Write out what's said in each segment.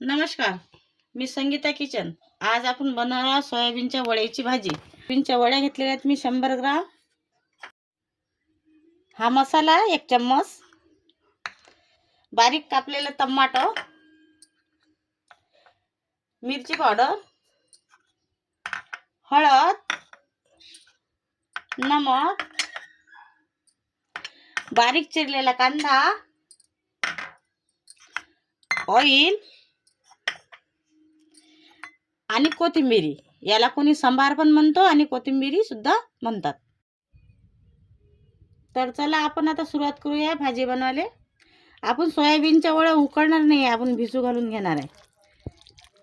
नमस्कार, मी संगीता किचन. आज आपण बनवणार सोयाबीनच्या वड्याची भाजी. सोयाबीनच्या वड्या घेतलेल्या आहेत मी 100 ग्राम. हा मसाला 1 चम्मच, बारीक कापलेलं टमाटर, मिरची पावडर, हळद, नमक, बारीक चिरलेला कांदा, ऑइल आणि कोथिंबीर. याला कोणी संभार पण म्हणतो आणि कोथिंबीर सुद्धा म्हणतात. तर चला आपण आता सुरुवात करूया भाजी बनवायला. आपण सोयाबीनच्या वड्या उकडणार नाही, आपण भिजू घालून घेणार आहे.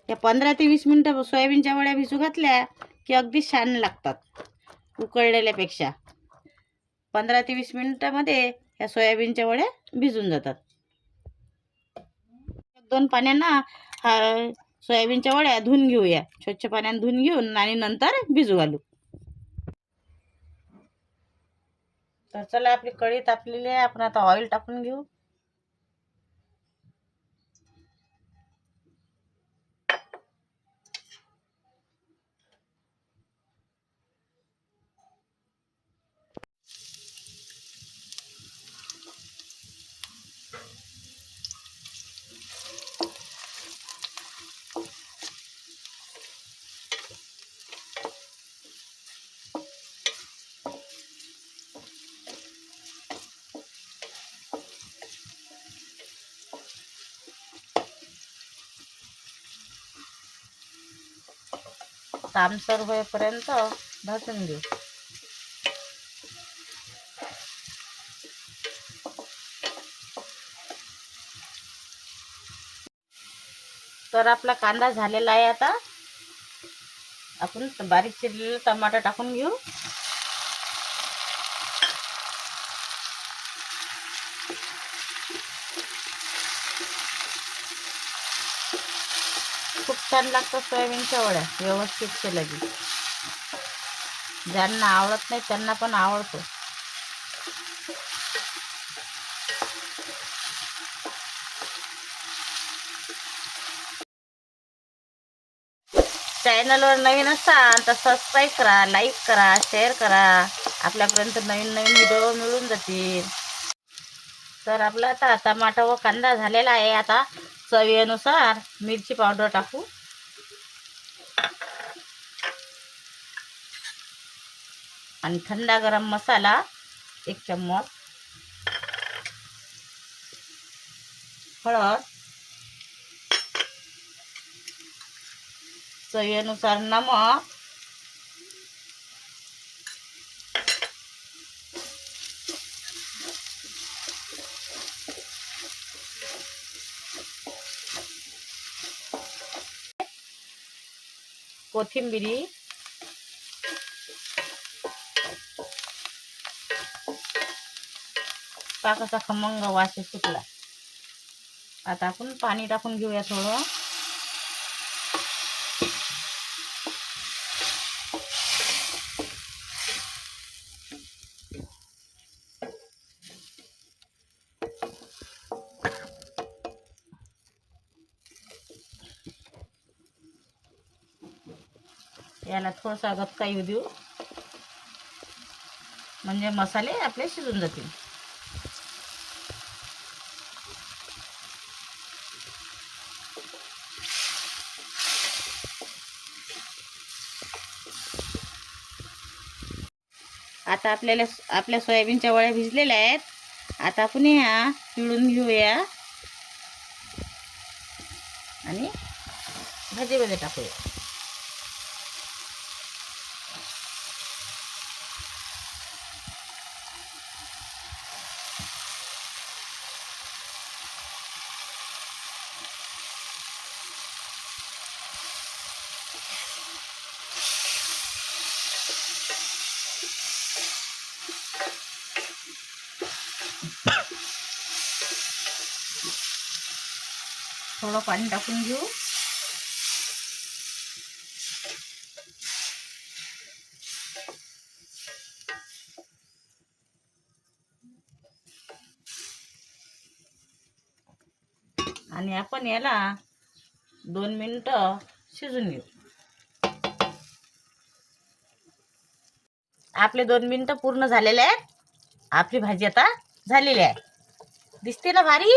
या 15 ते 20 मिनिटं सोयाबीनच्या वड्या भिजू घातल्या की अगदी छान लागतात उकडलेल्यापेक्षा. 15 ते 20 मिनिटामध्ये या सोयाबीनच्या वड्या भिजून जातात. 2 पाण्यानं सोयाबीनच्या वड्या धुवून घेऊया. स्वच्छ पाण्याने धुवून घेऊन आणि नंतर भिजू घालू. तर चला, आपली कढई तापलेली आहे. आपण आता ऑइल टाकून घेऊ. तामसर होईपर्यंत भाजून घेऊ. तर आपला कांदा झालेला आहे. आता आपण बारीक चिरलेले टमाटर टाकून घेऊ. खूप छान लागतात सोयाबीनच्या वड्या, व्यवस्थित केल्या की. ज्यांना आवडत नाही त्यांना पण आवडतो. चॅनलवर नवीन असाल तर सबस्क्राईब करा, लाईक करा, शेअर करा. आपल्यापर्यंत नवीन नवीन व्हिडिओ मिळून जातील. तर आपला आता टमाटर व कांदा झालेला आहे. आता चवीनुसार मिरची पावडर टाकू आणि थंडा गरम मसाला 1 चम्मच, हळद, चवीनुसार नमक, कोथिंबीर, पाकाचा खमंग वास सुटला. आता आपण पाणी टाकून घेऊया थोडं. याला थोडासा गचका येऊ देऊ, म्हणजे मसाले आपले शिजून जातील. आता आपल्या सोयाबीनच्या वड्या भिजलेल्या आहेत. आता आपण ह्या पिळून घेऊया आणि भाजीमध्ये टाकूया. थोडं पाणी टाकून घेऊ. आणि आपण याला 2 मिनिटं शिजून घेऊ. आपले 2 मिनिटं पूर्ण झालेले आहेत. आपली भाजी आता झालेली आहे. दिसते ना भारी.